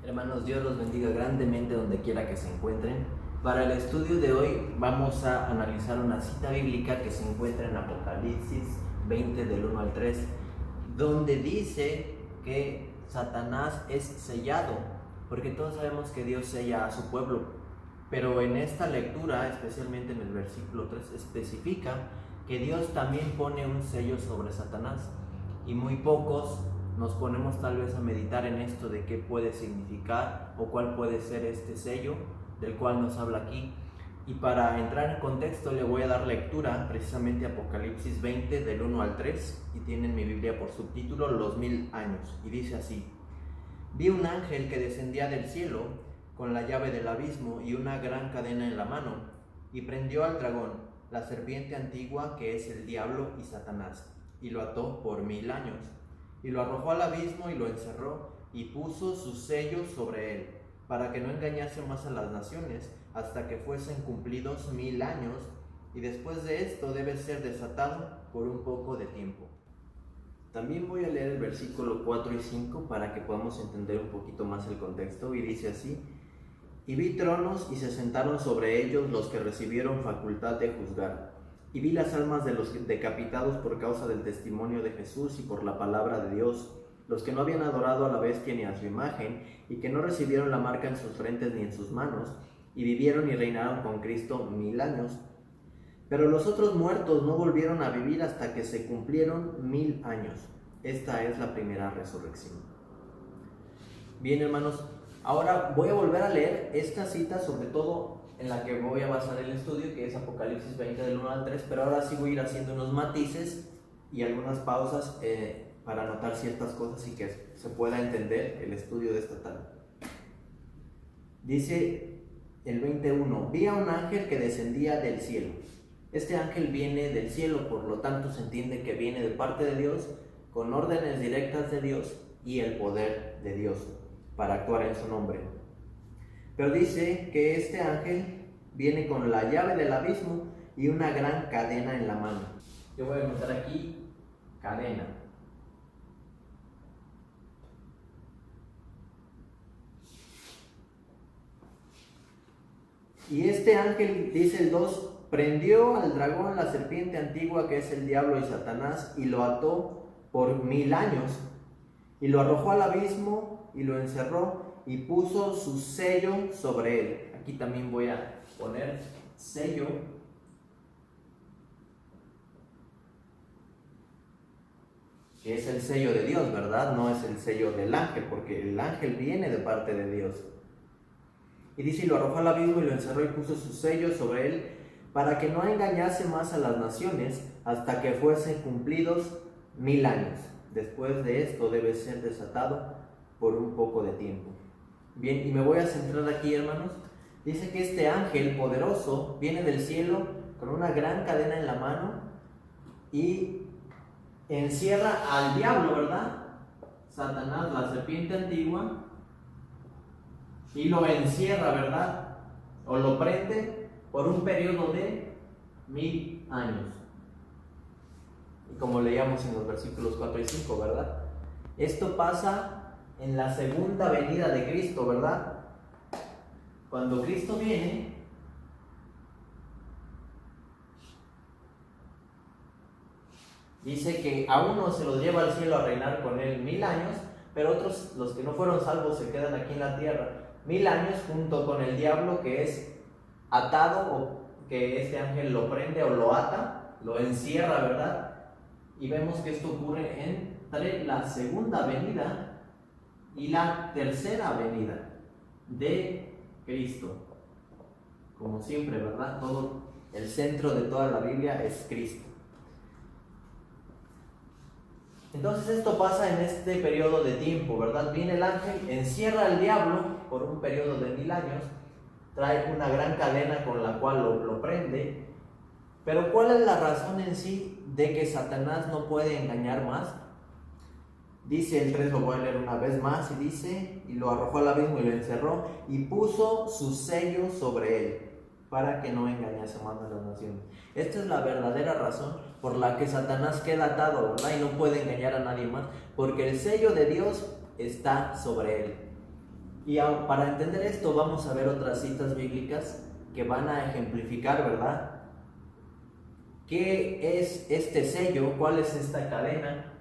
Hermanos, Dios los bendiga grandemente donde quiera que se encuentren. Para el estudio de hoy vamos a analizar una cita bíblica que se encuentra en Apocalipsis 20 del 1 al 3, donde dice que Satanás es sellado, porque todos sabemos que Dios sella a su pueblo, pero en esta lectura, especialmente en el versículo 3, especifica que Dios también pone un sello sobre Satanás, y muy pocos nos ponemos tal vez a meditar en esto de qué puede significar o cuál puede ser este sello del cual nos habla aquí. Y para entrar en contexto le voy a dar lectura precisamente a Apocalipsis 20 del 1 al 3, y tienen mi Biblia por subtítulo Los 1000 años, y dice así: Vi un ángel que descendía del cielo con la llave del abismo y una gran cadena en la mano, y prendió al dragón, la serpiente antigua que es el diablo y Satanás, y lo ató por 1000 años, y lo arrojó al abismo y lo encerró, y puso sus sellos sobre él, para que no engañase más a las naciones, hasta que fuesen cumplidos 1000 años, y después de esto debe ser desatado por un poco de tiempo. También voy a leer el versículo 4 y 5 para que podamos entender un poquito más el contexto, y dice así: Y vi tronos y se sentaron sobre ellos los que recibieron facultad de juzgar. Y vi las almas de los decapitados por causa del testimonio de Jesús y por la palabra de Dios, los que no habían adorado a la bestia ni a su imagen, y que no recibieron la marca en sus frentes ni en sus manos, y vivieron y reinaron con Cristo 1000 años. Pero los otros muertos no volvieron a vivir hasta que se cumplieron 1000 años. Esta es la primera resurrección. Bien, hermanos, ahora voy a volver a leer esta cita, sobre todo en la que voy a basar el estudio, que es Apocalipsis 20 del 1 al 3, pero ahora sí voy a ir haciendo unos matices y algunas pausas para anotar ciertas cosas y que se pueda entender el estudio de esta tarde. Dice el 21: Vi a un ángel que descendía del cielo. Este ángel viene del cielo, por lo tanto se entiende que viene de parte de Dios, con órdenes directas de Dios y el poder de Dios para actuar en su nombre. Pero dice que este ángel viene con la llave del abismo y una gran cadena en la mano. Yo voy a anotar aquí cadena. Y este ángel, dice el 2, prendió al dragón, la serpiente antigua que es el diablo y Satanás, y lo ató por 1000 años, y lo arrojó al abismo y lo encerró, y puso su sello sobre él. Aquí también voy a poner sello. Que es el sello de Dios, ¿verdad? No es el sello del ángel, porque el ángel viene de parte de Dios. Y dice: y lo arrojó al abismo y lo encerró y puso su sello sobre él, para que no engañase más a las naciones, hasta que fuesen cumplidos 1000 años. Después de esto debe ser desatado por un poco de tiempo. Bien, y me voy a centrar aquí, hermanos. Dice que este ángel poderoso viene del cielo con una gran cadena en la mano y encierra al diablo, ¿verdad? Satanás, la serpiente antigua, y lo encierra, ¿verdad? O lo prende por un periodo de 1000 años. Y como leíamos en los versículos 4 y 5, ¿verdad? Esto pasa en la segunda venida de Cristo, ¿verdad? Cuando Cristo viene, dice que a unos se los lleva al cielo a reinar con él 1000 años, pero otros, los que no fueron salvos, se quedan aquí en la tierra 1000 años junto con el diablo, que es atado, o que este ángel lo prende o lo ata, lo encierra, ¿verdad? Y vemos que esto ocurre entre la segunda venida y la tercera venida de Cristo. Como siempre, ¿verdad? Todo el centro de toda la Biblia es Cristo. Entonces esto pasa en este periodo de tiempo, ¿verdad? Viene el ángel, encierra al diablo por un periodo de 1000 años, trae una gran cadena con la cual lo prende. Pero ¿cuál es la razón en sí de que Satanás no puede engañar más? Dice el 3, lo voy a leer una vez más, y dice: y lo arrojó al abismo y lo encerró, y puso su sello sobre él, para que no engañase más a las naciones. Esta es la verdadera razón por la que Satanás queda atado, ¿verdad? Y no puede engañar a nadie más, porque el sello de Dios está sobre él. Y para entender esto vamos a ver otras citas bíblicas que van a ejemplificar, ¿verdad? ¿Qué es este sello? ¿Cuál es esta cadena?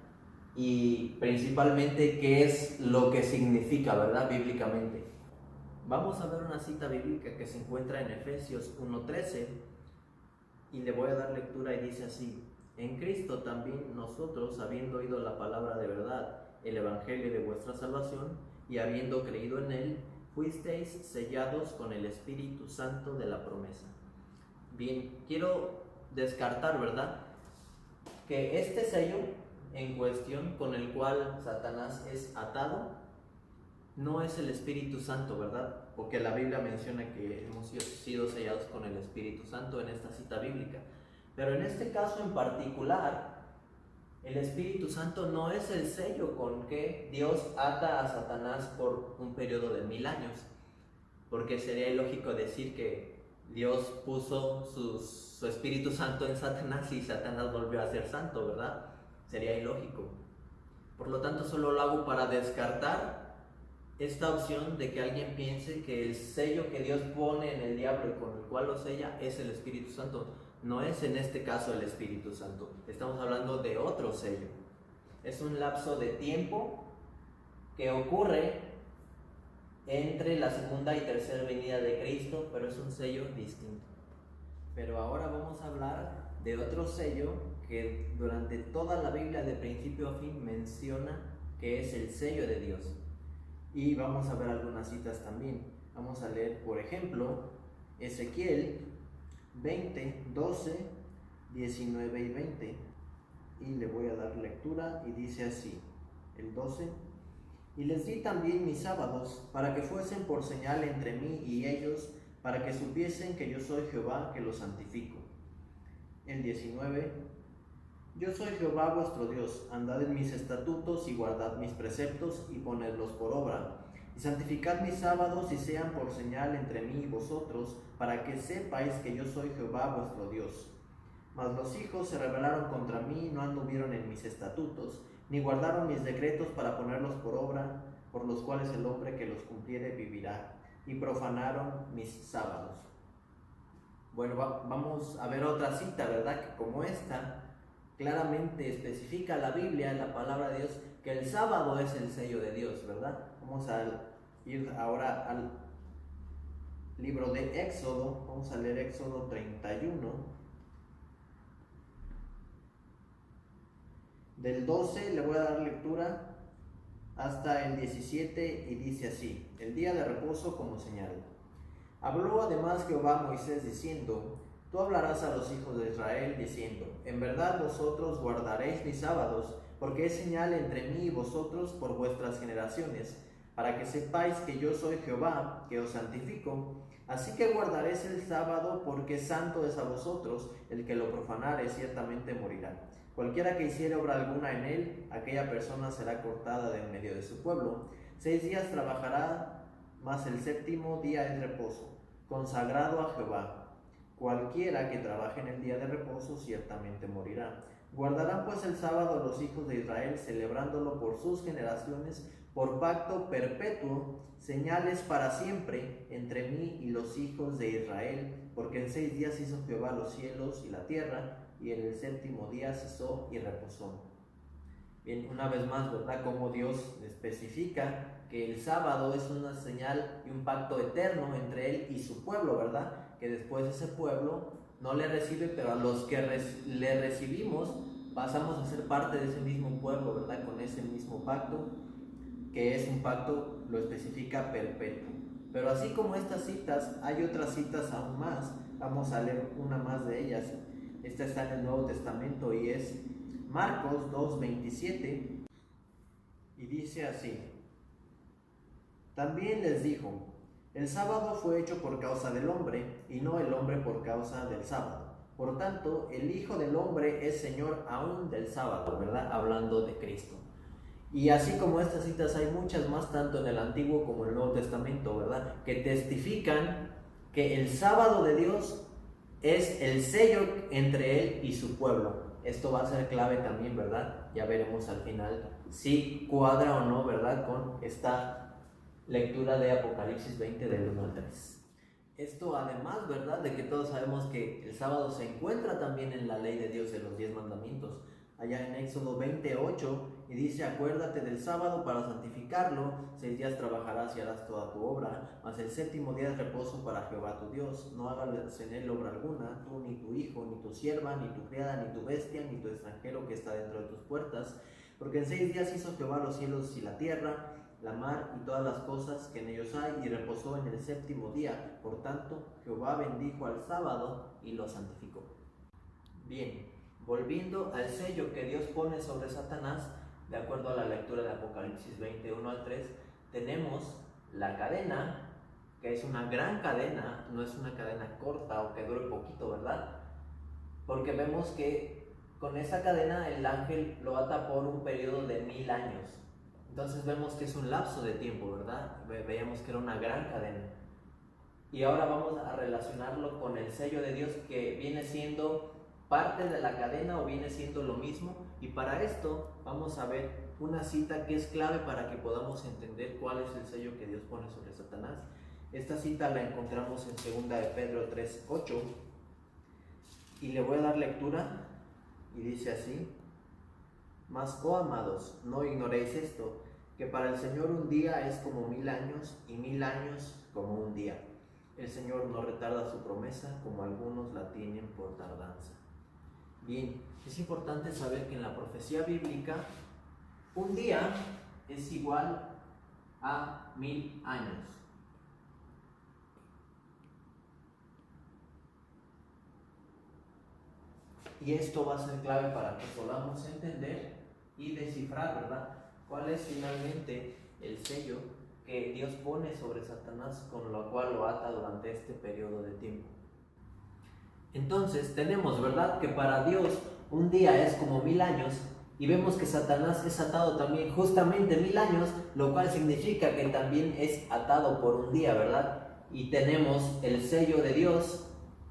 Y principalmente, ¿qué es lo que significa, ¿verdad? Bíblicamente. Vamos a ver una cita bíblica que se encuentra en Efesios 1:13 y le voy a dar lectura y dice así: en Cristo también nosotros, habiendo oído la palabra de verdad, el evangelio de vuestra salvación, y habiendo creído en él, fuisteis sellados con el Espíritu Santo de la promesa. Bien, quiero descartar, ¿verdad?, que este sello en cuestión con el cual Satanás es atado no es el Espíritu Santo, ¿verdad? Porque la Biblia menciona que hemos sido sellados con el Espíritu Santo en esta cita bíblica. Pero en este caso en particular, el Espíritu Santo no es el sello con que Dios ata a Satanás por un periodo de 1000 años. Porque sería ilógico decir que Dios puso su Espíritu Santo en Satanás y Satanás volvió a ser santo, ¿verdad? Sería ilógico. Por lo tanto, solo lo hago para descartar esta opción de que alguien piense que el sello que Dios pone en el diablo y con el cual lo sella es el Espíritu Santo. No es en este caso el Espíritu Santo. Estamos hablando de otro sello. Es un lapso de tiempo que ocurre entre la segunda y tercera venida de Cristo, pero es un sello distinto. Pero ahora vamos a hablar de otro sello que durante toda la Biblia de principio a fin menciona que es el sello de Dios. Y vamos a ver algunas citas también. Vamos a leer, por ejemplo, Ezequiel 20, 12, 19 y 20. Y le voy a dar lectura y dice así, el 12. Y les di también mis sábados para que fuesen por señal entre mí y ellos, para que supiesen que yo soy Jehová que los santifico. El 19. Yo soy Jehová vuestro Dios, andad en mis estatutos y guardad mis preceptos y ponedlos por obra. Y santificad mis sábados y sean por señal entre mí y vosotros, para que sepáis que yo soy Jehová vuestro Dios. Mas los hijos se rebelaron contra mí y no anduvieron en mis estatutos, ni guardaron mis decretos para ponerlos por obra, por los cuales el hombre que los cumpliere vivirá, y profanaron mis sábados. Bueno, vamos a ver otra cita, ¿verdad? Que como esta, claramente especifica la Biblia, la palabra de Dios, que el sábado es el sello de Dios, ¿verdad? Vamos a ir ahora al libro de Éxodo, vamos a leer Éxodo 31. Del 12 le voy a dar lectura hasta el 17 y dice así: el día de reposo como señal. Habló además Jehová a Moisés diciendo: tú hablarás a los hijos de Israel diciendo: en verdad vosotros guardaréis mis sábados, porque es señal entre mí y vosotros por vuestras generaciones, para que sepáis que yo soy Jehová, que os santifico. Así que guardaréis el sábado, porque santo es a vosotros. El que lo profanare ciertamente morirá. Cualquiera que hiciere obra alguna en él, aquella persona será cortada de en medio de su pueblo. 6 días trabajará, mas el séptimo día es reposo, consagrado a Jehová. Cualquiera que trabaje en el día de reposo ciertamente morirá. Guardarán pues el sábado los hijos de Israel, celebrándolo por sus generaciones, por pacto perpetuo, señales para siempre entre mí y los hijos de Israel, porque en 6 días hizo Jehová los cielos y la tierra, y en el séptimo día cesó y reposó. Bien, una vez más, ¿verdad? Como Dios especifica que el sábado es una señal y un pacto eterno entre Él y su pueblo, ¿verdad? Que después ese pueblo no le recibe, pero a los que le recibimos pasamos a ser parte de ese mismo pueblo, ¿verdad? Con ese mismo pacto, que es un pacto, lo especifica, perpetuo. Pero así como estas citas, hay otras citas aún más. Vamos a leer una más de ellas. Esta está en el Nuevo Testamento y es Marcos 2:27, y dice así: también les dijo: el sábado fue hecho por causa del hombre, y no el hombre por causa del sábado. Por tanto, el Hijo del Hombre es Señor aún del sábado, ¿verdad? Hablando de Cristo. Y así como estas citas hay muchas más, tanto en el Antiguo como en el Nuevo Testamento, ¿verdad? Que testifican que el sábado de Dios es el sello entre Él y su pueblo. Esto va a ser clave también, ¿verdad? Ya veremos al final si cuadra o no, ¿verdad? Con esta lectura de Apocalipsis 20 del 1 al 3. Esto además, ¿verdad?, de que todos sabemos que el sábado se encuentra también en la ley de Dios de los 10 mandamientos, allá en Éxodo 28, y dice: acuérdate del sábado para santificarlo, 6 días trabajarás y harás toda tu obra, mas el séptimo día es reposo para Jehová tu Dios. No hagas en él obra alguna, tú, ni tu hijo, ni tu sierva, ni tu criada, ni tu bestia, ni tu extranjero que está dentro de tus puertas, porque en 6 días hizo Jehová los cielos y la tierra, la mar y todas las cosas que en ellos hay, y reposó en el séptimo día. Por tanto, Jehová bendijo al sábado y lo santificó. Bien, volviendo al sello que Dios pone sobre Satanás, de acuerdo a la lectura de Apocalipsis 21 al 3, tenemos la cadena, que es una gran cadena, no es una cadena corta o que dure poquito, ¿verdad? Porque vemos que con esa cadena el ángel lo ata por un periodo de 1000 años. Entonces vemos que es un lapso de tiempo, ¿verdad? Veíamos que era una gran cadena. Y ahora vamos a relacionarlo con el sello de Dios, que viene siendo parte de la cadena o viene siendo lo mismo. Y para esto vamos a ver una cita que es clave para que podamos entender cuál es el sello que Dios pone sobre Satanás. Esta cita la encontramos en 2 de Pedro 3:8 y le voy a dar lectura y dice así: mas, oh amados, no ignoréis esto, que para el Señor un día es como 1000 años, y 1000 años como un día. El Señor no retarda su promesa, como algunos la tienen por tardanza. Bien, es importante saber que en la profecía bíblica, un día es igual a 1000 años. Y esto va a ser clave para que podamos entender y descifrar, ¿verdad?, cuál es finalmente el sello que Dios pone sobre Satanás, con lo cual lo ata durante este periodo de tiempo. Entonces tenemos, ¿verdad?, que para Dios un día es como 1000 años, y vemos que Satanás es atado también justamente 1000 años, lo cual significa que también es atado por un día, ¿verdad? Y tenemos el sello de Dios,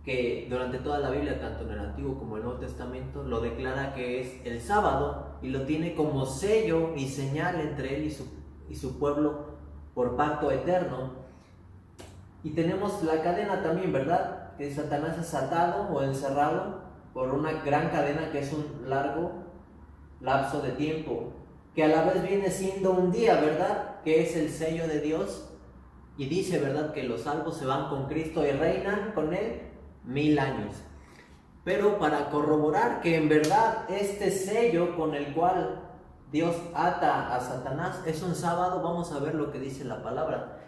que durante toda la Biblia, tanto en el Antiguo como en el Nuevo Testamento, lo declara que es el sábado, y lo tiene como sello y señal entre él y su pueblo por pacto eterno. Y tenemos la cadena también, ¿verdad?, que Satanás es atado o encerrado por una gran cadena que es un largo lapso de tiempo, que a la vez viene siendo un día, ¿verdad?, que es el sello de Dios. Y dice, ¿verdad?, que los salvos se van con Cristo y reinan con él 1000 años. Pero para corroborar que en verdad este sello con el cual Dios ata a Satanás es un sábado, vamos a ver lo que dice la palabra.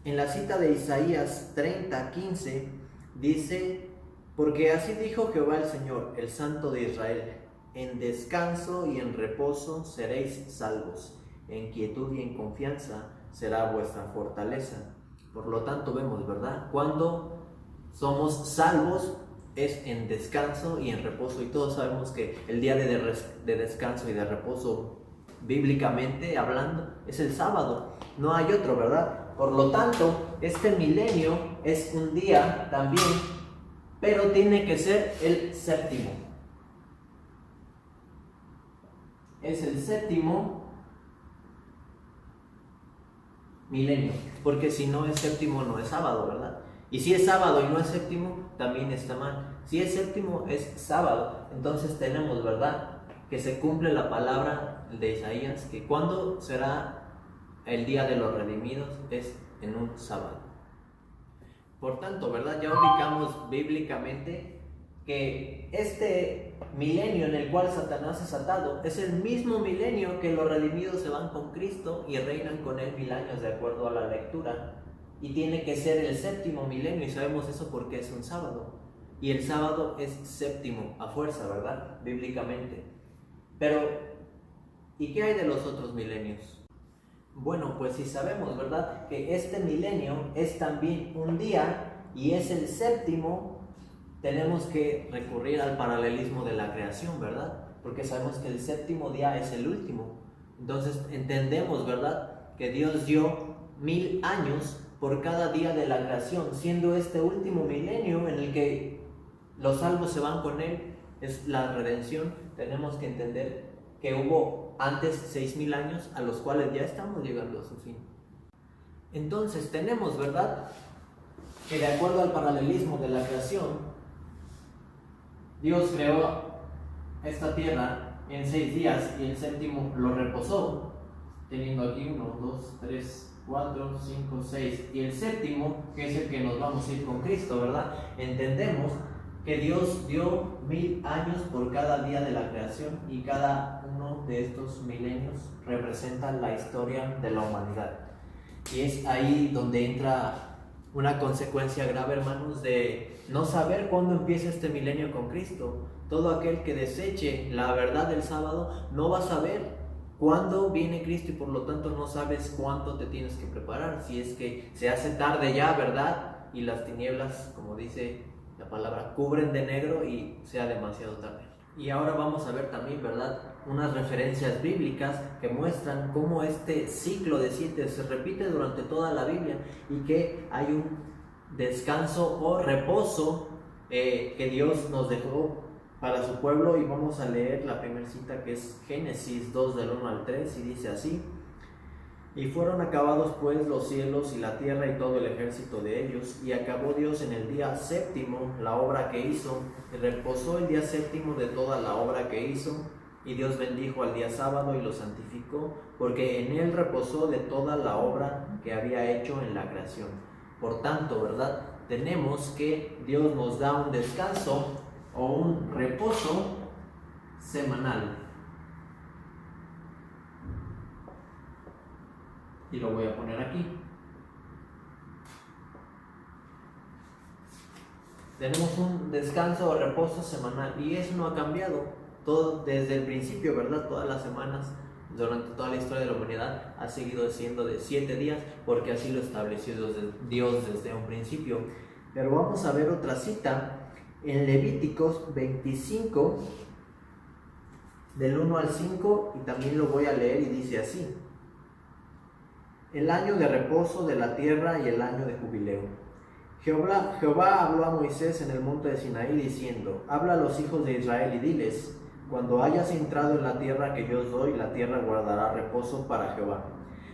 En la cita de Isaías 30:15 dice: porque así dijo Jehová el Señor, el Santo de Israel: en descanso y en reposo seréis salvos, en quietud y en confianza será vuestra fortaleza. Por lo tanto vemos, ¿verdad?, cuando somos salvos es en descanso y en reposo, y todos sabemos que el día de descanso y de reposo, bíblicamente hablando, es el sábado, no hay otro, ¿verdad? Por lo tanto, este milenio es un día también, pero tiene que ser el séptimo. Es el séptimo milenio, porque si no es séptimo no es sábado, ¿verdad? Y si es sábado y no es séptimo, también está mal. Si es séptimo, es sábado. Entonces tenemos, ¿verdad?, que se cumple la palabra de Isaías, que cuando será el día de los redimidos es en un sábado. Por tanto, ¿verdad?, ya ubicamos bíblicamente que este milenio en el cual Satanás es atado es el mismo milenio que los redimidos se van con Cristo y reinan con él 1000 años, de acuerdo a la lectura. Y tiene que ser el séptimo milenio, y sabemos eso porque es un sábado. Y el sábado es séptimo a fuerza, ¿verdad?, bíblicamente. Pero, ¿y qué hay de los otros milenios? Bueno, pues si sabemos, ¿verdad?, que este milenio es también un día y es el séptimo, tenemos que recurrir al paralelismo de la creación, ¿verdad? Porque sabemos que el séptimo día es el último. Entonces entendemos, ¿verdad?, que Dios dio 1000 años por cada día de la creación, siendo este último milenio en el que los salvos se van con él, es la redención. Tenemos que entender que hubo antes 6000 años a los cuales ya estamos llegando a su fin. Entonces tenemos, ¿verdad?, que de acuerdo al paralelismo de la creación, Dios creó esta tierra en 6 días y el séptimo lo reposó, teniendo aquí 1, 2, 3, 4, 5, 6, y el séptimo, que es el que nos vamos a ir con Cristo, ¿verdad? Entendemos que Dios dio 1000 años por cada día de la creación, y cada uno de estos milenios representa la historia de la humanidad. Y es ahí donde entra una consecuencia grave, hermanos, de no saber cuándo empieza este milenio con Cristo. Todo aquel que deseche la verdad del sábado no va a saber cuándo viene Cristo, y por lo tanto no sabes cuánto te tienes que preparar. Si es que se hace tarde ya, ¿verdad?, y las tinieblas, como dice la palabra, cubren de negro y sea demasiado tarde. Y ahora vamos a ver también, ¿verdad?, unas referencias bíblicas que muestran cómo este ciclo de 7 se repite durante toda la Biblia, y que hay un descanso o reposo que Dios nos dejó para su pueblo. Y vamos a leer la primera cita, que es Génesis 2 del 1 al 3, y dice así: y fueron acabados pues los cielos y la tierra y todo el ejército de ellos, y acabó Dios en el día séptimo la obra que hizo, y reposó el día séptimo de toda la obra que hizo. Y Dios bendijo al día sábado y lo santificó, porque en él reposó de toda la obra que había hecho en la creación. Por tanto, ¿verdad?, tenemos que Dios nos da un descanso o un reposo semanal. Y lo voy a poner aquí. Tenemos un descanso o reposo semanal, y eso no ha cambiado todo desde el principio, ¿verdad? Todas las semanas, durante toda la historia de la humanidad, ha seguido siendo de 7 días, porque así lo estableció Dios desde un principio. Pero vamos a ver otra cita en Levíticos 25, del 1 al 5, y también lo voy a leer, y dice así: el año de reposo de la tierra y el año de jubileo. Jehová habló a Moisés en el monte de Sinaí diciendo: habla a los hijos de Israel y diles: cuando hayas entrado en la tierra que yo os doy, la tierra guardará reposo para Jehová.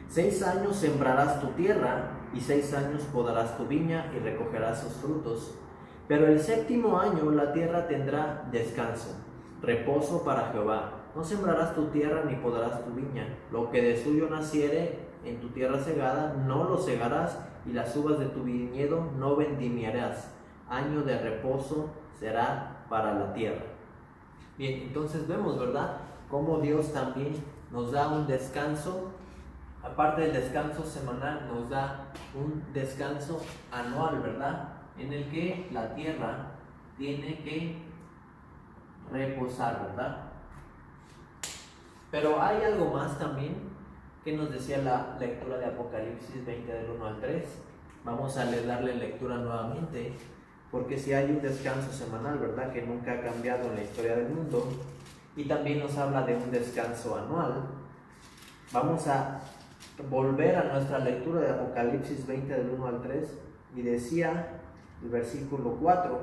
6 años sembrarás tu tierra, y 6 años podarás tu viña y recogerás sus frutos. Pero el séptimo año la tierra tendrá descanso, reposo para Jehová. No sembrarás tu tierra ni podarás tu viña. Lo que de suyo naciere en tu tierra segada, no lo segarás, y las uvas de tu viñedo no vendimiarás. Año de reposo será para la tierra. Bien, entonces vemos, ¿verdad?, cómo Dios también nos da un descanso. Aparte del descanso semanal, nos da un descanso anual, ¿verdad?, en el que la tierra tiene que reposar, ¿verdad? Pero hay algo más también que nos decía la lectura de Apocalipsis 20 del 1 al 3. Vamos a darle lectura nuevamente, porque si hay un descanso semanal, ¿verdad?, que nunca ha cambiado en la historia del mundo, y también nos habla de un descanso anual. Vamos a volver a nuestra lectura de Apocalipsis 20 del 1 al 3, y decía el versículo 4: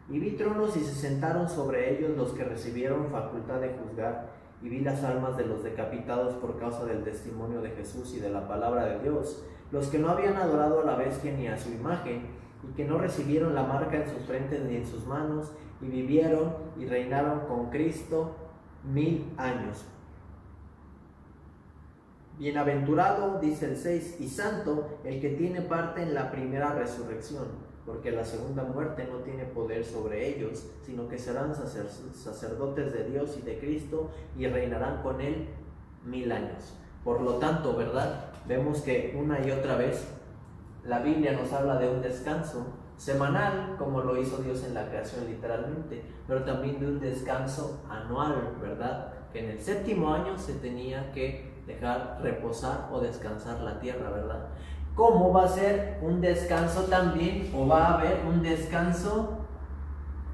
y vi tronos y se sentaron sobre ellos los que recibieron facultad de juzgar, y vi las almas de los decapitados por causa del testimonio de Jesús y de la palabra de Dios, los que no habían adorado a la bestia ni a su imagen, y que no recibieron la marca en sus frentes ni en sus manos, y vivieron y reinaron con Cristo 1000 años. Bienaventurado, dice el 6, y santo el que tiene parte en la primera resurrección, porque la segunda muerte no tiene poder sobre ellos, sino que serán sacerdotes de Dios y de Cristo, y reinarán con él 1000 años. Por lo tanto, ¿verdad?, vemos que una y otra vez la Biblia nos habla de un descanso semanal, como lo hizo Dios en la creación literalmente, pero también de un descanso anual, ¿verdad?, que en el séptimo año se tenía que dejar reposar o descansar la tierra, ¿verdad? ¿Cómo va a ser un descanso también, o va a haber un descanso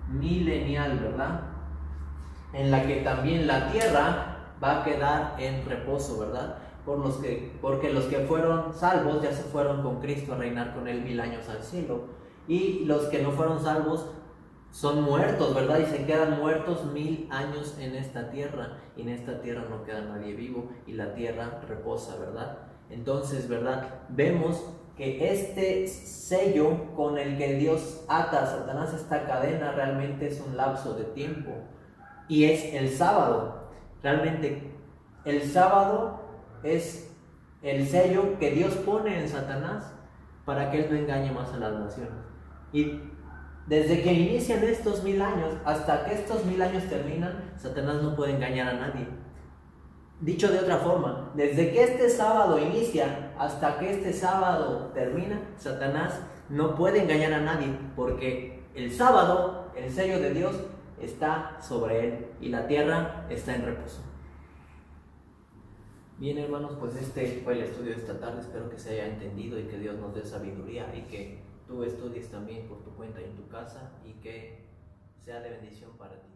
milenial, ¿verdad?, en la que también la tierra va a quedar en reposo, ¿verdad? Porque los que fueron salvos ya se fueron con Cristo a reinar con él 1000 años al cielo, y los que no fueron salvos son muertos, ¿verdad?, y se quedan muertos 1000 años en esta tierra, y en esta tierra no queda nadie vivo, y la tierra reposa, ¿verdad? Entonces, ¿verdad? Vemos que este sello con el que Dios ata a Satanás, esta cadena, realmente es un lapso de tiempo y es el sábado. Realmente el sábado es el sello que Dios pone en Satanás para que él no engañe más a las naciones. Y desde que inician estos 1000 años hasta que estos 1000 años terminan, Satanás no puede engañar a nadie. Dicho de otra forma, desde que este sábado inicia hasta que este sábado termina, Satanás no puede engañar a nadie, porque el sábado, el sello de Dios está sobre él y la tierra está en reposo. Bien, hermanos, pues este fue el estudio de esta tarde. Espero que se haya entendido y que Dios nos dé sabiduría y que tú estudies también por tu cuenta y en tu casa y que sea de bendición para ti.